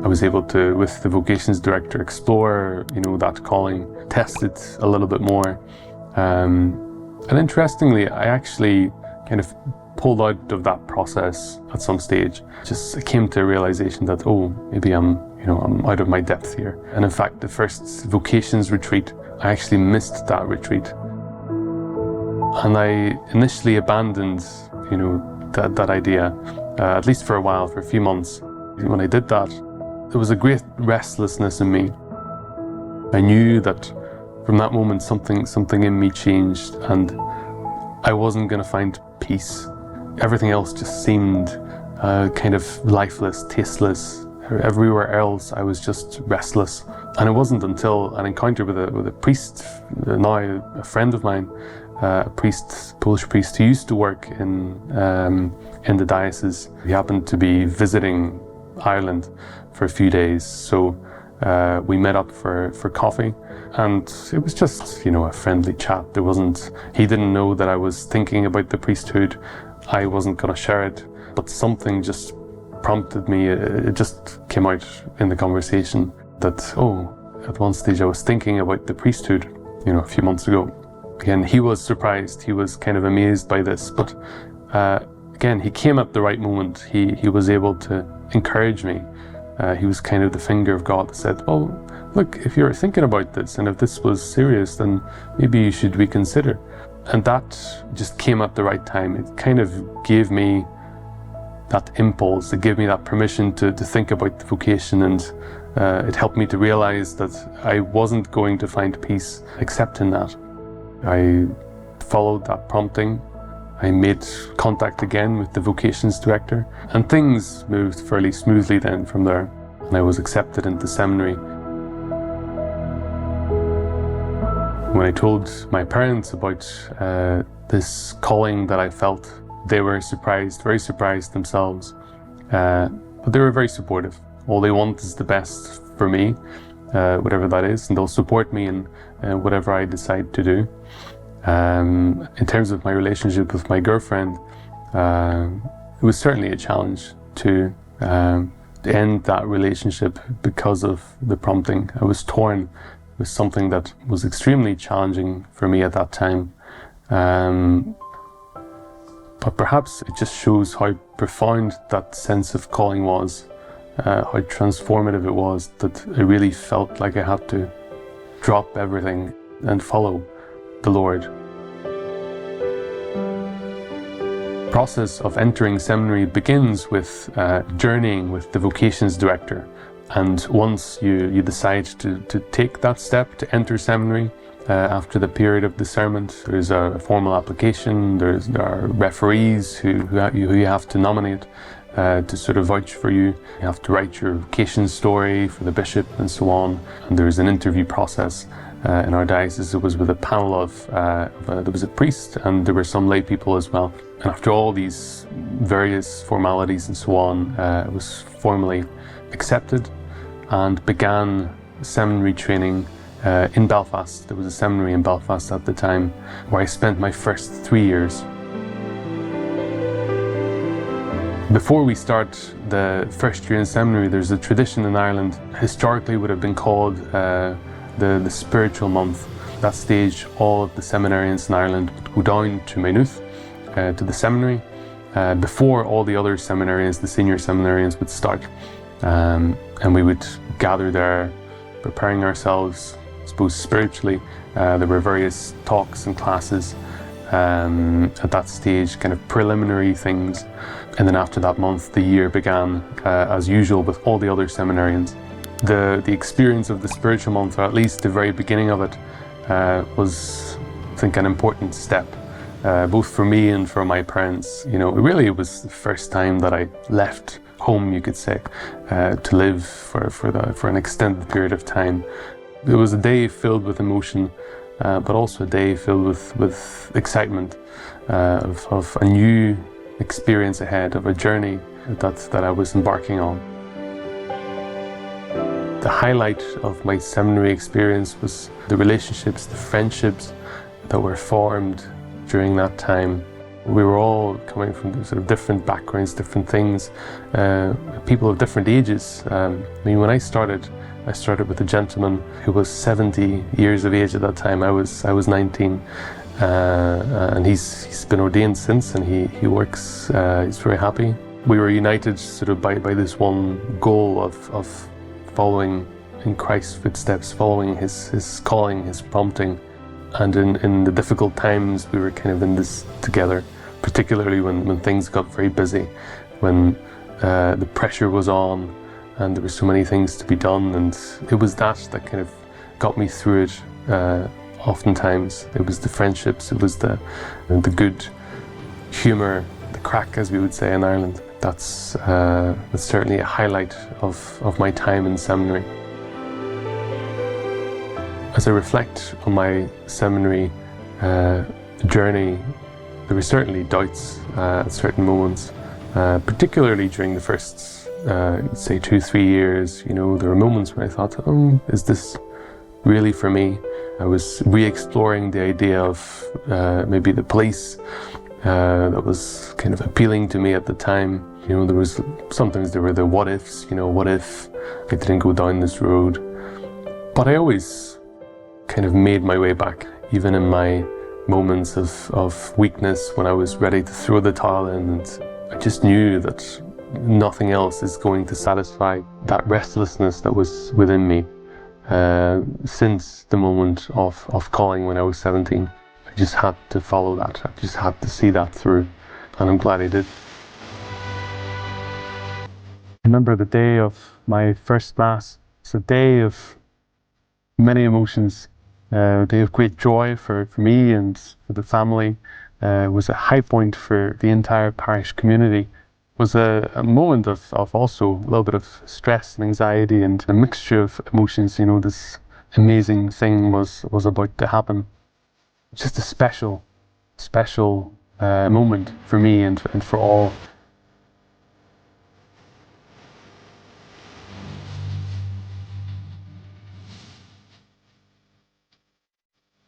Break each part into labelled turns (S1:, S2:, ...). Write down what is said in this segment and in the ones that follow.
S1: I was able to, with the vocations director, explore, that calling, test it a little bit more. And interestingly, I actually kind of pulled out of that process at some stage. Just came to a realization that, maybe I'm out of my depth here. And in fact, the first vocations retreat, I actually missed that retreat. And I initially abandoned, that idea, at least for a while, for a few months. When I did that, there was a great restlessness in me. I knew that from that moment, something in me changed, and I wasn't going to find peace. Everything else just seemed kind of lifeless, tasteless. Everywhere else, I was just restless. And it wasn't until an encounter with a priest, now a friend of mine, a Polish priest who used to work in the diocese. He happened to be visiting Ireland for a few days, so we met up for coffee, and it was just a friendly chat. He didn't know that I was thinking about the priesthood. I wasn't going to share it, but something just prompted me. It just came out in the conversation that at one stage I was thinking about the priesthood a few months ago. Again, he was surprised. He was kind of amazed by this, but again, he came at the right moment. He was able to encourage me. He was kind of the finger of God that said, look, if you're thinking about this and if this was serious, then maybe you should reconsider. And that just came at the right time. It kind of gave me that impulse. It gave me that permission to think about the vocation, and it helped me to realize that I wasn't going to find peace except in that. I followed that prompting. I made contact again with the vocations director, and things moved fairly smoothly then from there. And I was accepted into seminary. When I told my parents about this calling that I felt, they were surprised, very surprised themselves. But they were very supportive. All they want is the best for me, whatever that is, and they'll support me in whatever I decide to do. In terms of my relationship with my girlfriend, it was certainly a challenge to end that relationship because of the prompting. I was torn. It was something that was extremely challenging for me at that time. But perhaps it just shows how profound that sense of calling was, how transformative it was, that I really felt like I had to drop everything and follow the Lord. The process of entering seminary begins with journeying with the vocations director. And once you decide to take that step to enter seminary, after the period of discernment, there's a formal application, there are referees who you have to nominate to sort of vouch for you. You have to write your vocation story for the bishop and so on. And there's an interview process. In our diocese, it was with a panel of there was a priest and there were some lay people as well. And after all these various formalities and so on, it was formally accepted and began seminary training in Belfast. There was a seminary in Belfast at the time where I spent my first 3 years. Before we start the first year in seminary, there's a tradition in Ireland, historically would have been called the spiritual month. At that stage, all of the seminarians in Ireland would go down to Maynooth, to the seminary, before all the other seminarians, the senior seminarians, would start. And we would gather there, preparing ourselves, I suppose, spiritually. There were various talks and classes at that stage, kind of preliminary things. And then after that month, the year began as usual with all the other seminarians. The experience of the spiritual month, or at least the very beginning of it, was, I think, an important step, both for me and for my parents. It was the first time that I left home, you could say, to live for an extended period of time. It was a day filled with emotion, but also a day filled with excitement of a new experience ahead, of a journey that I was embarking on. The highlight of my seminary experience was the relationships, the friendships that were formed during that time. We were all coming from sort of different backgrounds, different things, people of different ages. I mean, when I started with a gentleman who was 70 years of age at that time. I was 19, and he's been ordained since, and he works. He's very happy. We were united sort of by this one goal of following in Christ's footsteps, following his calling, his prompting. And in the difficult times, we were kind of in this together, particularly when things got very busy, when the pressure was on and there were so many things to be done. And it was that kind of got me through it oftentimes. It was the friendships, it was the good humour, the crack, as we would say in Ireland. That's certainly a highlight of my time in seminary. As I reflect on my seminary journey, there were certainly doubts at certain moments, particularly during the first, say, 2-3 years. You know, there were moments where I thought, is this really for me? I was re-exploring the idea of maybe the police that was kind of appealing to me at the time. You know, sometimes there were the what ifs, you know, what if I didn't go down this road? But I always kind of made my way back, even in my moments of weakness when I was ready to throw the towel in, and I just knew that nothing else is going to satisfy that restlessness that was within me since the moment of calling when I was 17. I just had to follow that, I just had to see that through, and I'm glad I did. I remember the day of my first Mass. It's a day of many emotions. A day of great joy for me and for the family. Was a high point for the entire parish community. It was a moment of also a little bit of stress and anxiety and a mixture of emotions. You know, this amazing thing was about to happen. Just a special moment for me and for all.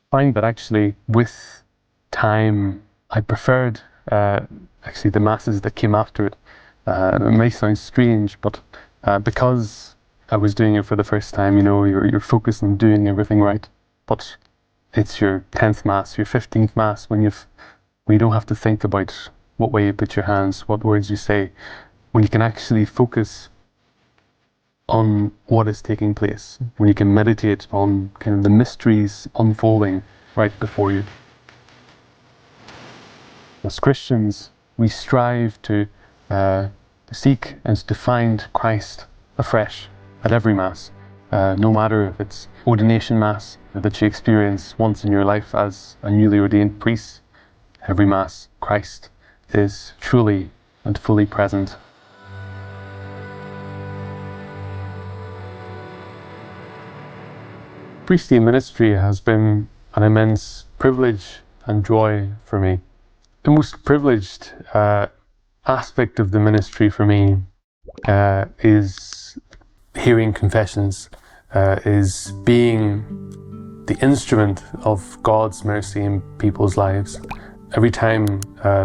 S1: I find that actually with time I preferred actually the Masses that came after it. It may sound strange, but because I was doing it for the first time, you know, you're focused on doing everything right. But it's your 10th Mass, your 15th Mass, when you don't have to think about what way you put your hands, what words you say, when you can actually focus on what is taking place, when you can meditate on kind of the mysteries unfolding right before you. As Christians, we strive to seek and to find Christ afresh at every Mass, no matter if it's ordination Mass that you experience once in your life as a newly ordained priest. Every Mass, Christ is truly and fully present. Priestly ministry has been an immense privilege and joy for me. The most privileged aspect of the ministry for me is hearing confessions, is being the instrument of God's mercy in people's lives. Every time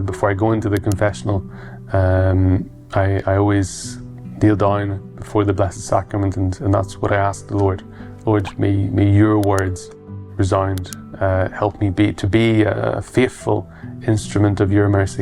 S1: before I go into the confessional, I always kneel down before the Blessed Sacrament, and that's what I ask the Lord. Lord, may your words resound. Help me to be a faithful instrument of your mercy.